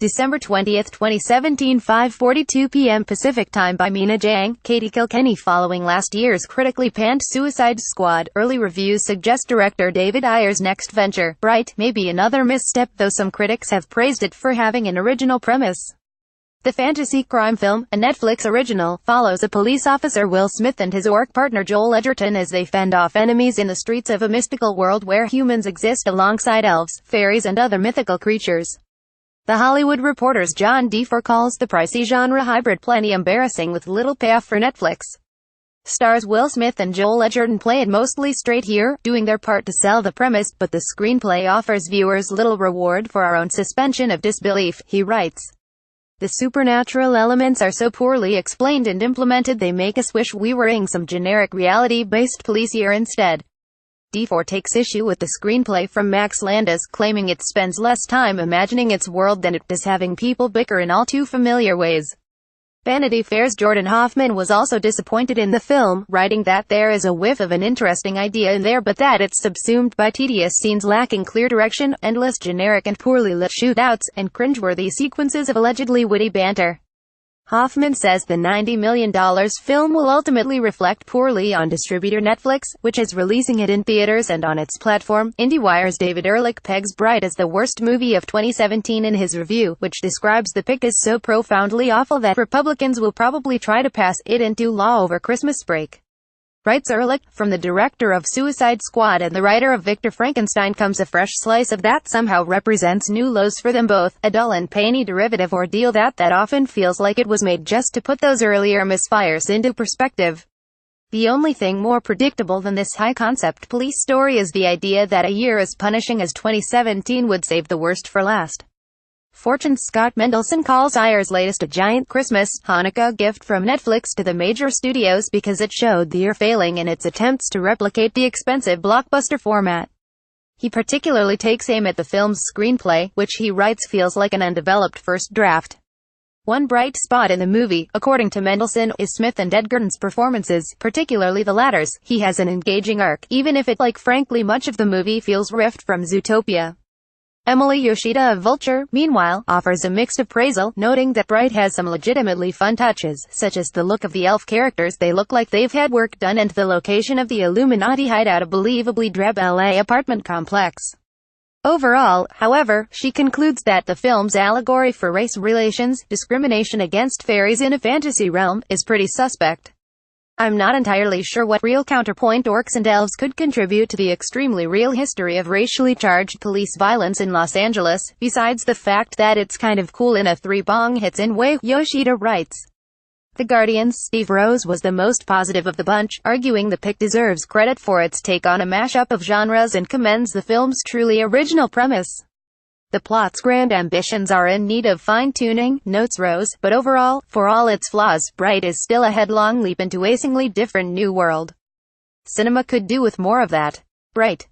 December 20, 2017, 5:42 p.m. Pacific Time by Meena Jang, Katie. Kilkenny following last year's critically panned Suicide Squad, early reviews suggest director David Ayer's next venture, Bright, may be another misstep, though some critics have praised it for having an original premise. The fantasy crime film, a Netflix original, follows a police officer Will Smith and his orc partner Joel Edgerton as they fend off enemies in the streets of a mystical world where humans exist alongside elves, fairies and other mythical creatures. The Hollywood Reporter's John D4 calls the pricey genre hybrid plenty embarrassing with little payoff for Netflix. Stars Will Smith and Joel Edgerton play it mostly straight here, doing their part to sell the premise, but the screenplay offers viewers little reward for our own suspension of disbelief, he writes. The supernatural elements are so poorly explained and implemented they make us wish we were in some generic reality-based police here instead. D4 takes issue with the screenplay from Max Landis, claiming it spends less time imagining its world than it does having people bicker in all too familiar ways. Vanity Fair's Jordan Hoffman was also disappointed in the film, writing that there is a whiff of an interesting idea in there but that it's subsumed by tedious scenes lacking clear direction, endless generic and poorly lit shootouts, and cringeworthy sequences of allegedly witty banter. Hoffman says the $90 million film will ultimately reflect poorly on distributor Netflix, which is releasing it in theaters and on its platform. IndieWire's David Ehrlich pegs Bright as the worst movie of 2017 in his review, which describes the pick as so profoundly awful that Republicans will probably try to pass it into law over Christmas break. Writes Ehrlich, from the director of Suicide Squad and the writer of Victor Frankenstein comes a fresh slice of that somehow represents new lows for them both, a dull and painy derivative ordeal that often feels like it was made just to put those earlier misfires into perspective. The only thing more predictable than this high-concept police story is the idea that a year as punishing as 2017 would save the worst for last. Fortune's Scott Mendelson calls Ayer's latest a giant Christmas, Hanukkah gift from Netflix to the major studios because it showed the year failing in its attempts to replicate the expensive blockbuster format. He particularly takes aim at the film's screenplay, which he writes feels like an undeveloped first draft. One bright spot in the movie, according to Mendelson, is Smith and Edgerton's performances, particularly the latter's. He has an engaging arc, even if it, like frankly much of the movie, feels riffed from Zootopia. Emily Yoshida of Vulture, meanwhile, offers a mixed appraisal, noting that Bright has some legitimately fun touches, such as the look of the elf characters, they look like they've had work done, and the location of the Illuminati hideout, a believably drab LA apartment complex. Overall, however, she concludes that the film's allegory for race relations, discrimination against fairies in a fantasy realm, is pretty suspect. I'm not entirely sure what real counterpoint orcs and elves could contribute to the extremely real history of racially charged police violence in Los Angeles, besides the fact that it's kind of cool in a three-bong-hits-in way, Yoshida writes. The Guardian's Steve Rose was the most positive of the bunch, arguing the pick deserves credit for its take on a mashup of genres and commends the film's truly original premise. The plot's grand ambitions are in need of fine-tuning, notes Rose, but overall, for all its flaws, Bright is still a headlong leap into a amazingly different new world. Cinema could do with more of that. Bright.